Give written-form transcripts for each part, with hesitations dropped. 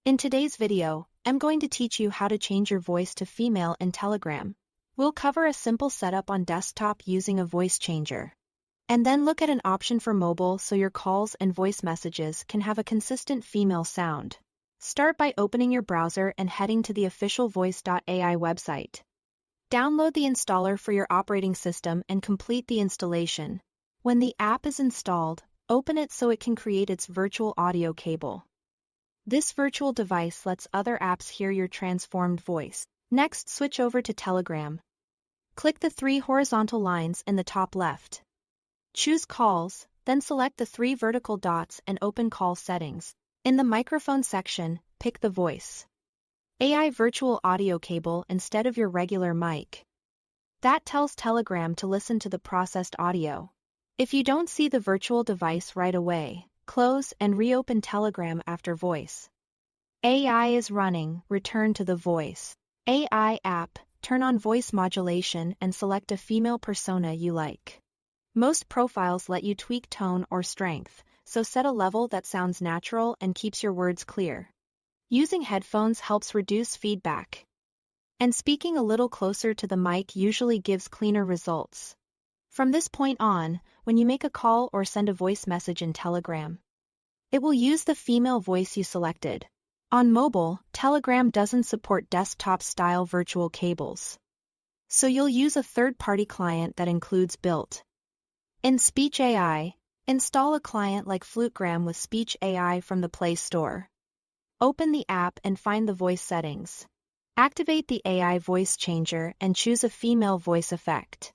In today's video, I'm going to teach you how to change your voice to female in Telegram. We'll cover a simple setup on desktop using a voice changer. And then look at an option for mobile so your calls and voice messages can have a consistent female sound. Start by opening your browser and heading to the official voice.ai website. Download the installer for your operating system and complete the installation. When the app is installed, open it so it can create its virtual audio cable. This virtual device lets other apps hear your transformed voice. Next, switch over to Telegram. Click the three horizontal lines in the top left. Choose Calls, then select the three vertical dots and open Call Settings. In the microphone section, pick the Voice AI virtual audio cable instead of your regular mic. That tells Telegram to listen to the processed audio. If you don't see the virtual device right away, close and reopen Telegram after Voice AI is running, return to the Voice AI app, turn on voice modulation and select a female persona you like. Most profiles let you tweak tone or strength, so set a level that sounds natural and keeps your words clear. Using headphones helps reduce feedback. And speaking a little closer to the mic usually gives cleaner results. From this point on, when you make a call or send a voice message in Telegram, it will use the female voice you selected. On mobile, Telegram doesn't support desktop-style virtual cables, so you'll use a third-party client that includes built-in Speech AI. Install a client like Flutegram with Speech AI from the Play Store. Open the app and find the voice settings. Activate the AI voice changer and choose a female voice effect.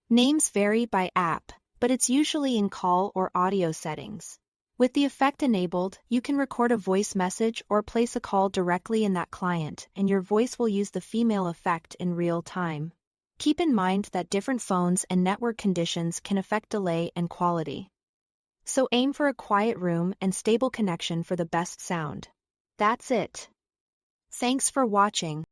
Names vary by app, but it's usually in call or audio settings. With the effect enabled, you can record a voice message or place a call directly in that client, and your voice will use the female effect in real time. Keep in mind that different phones and network conditions can affect delay and quality. So aim for a quiet room and stable connection for the best sound. That's it. Thanks for watching.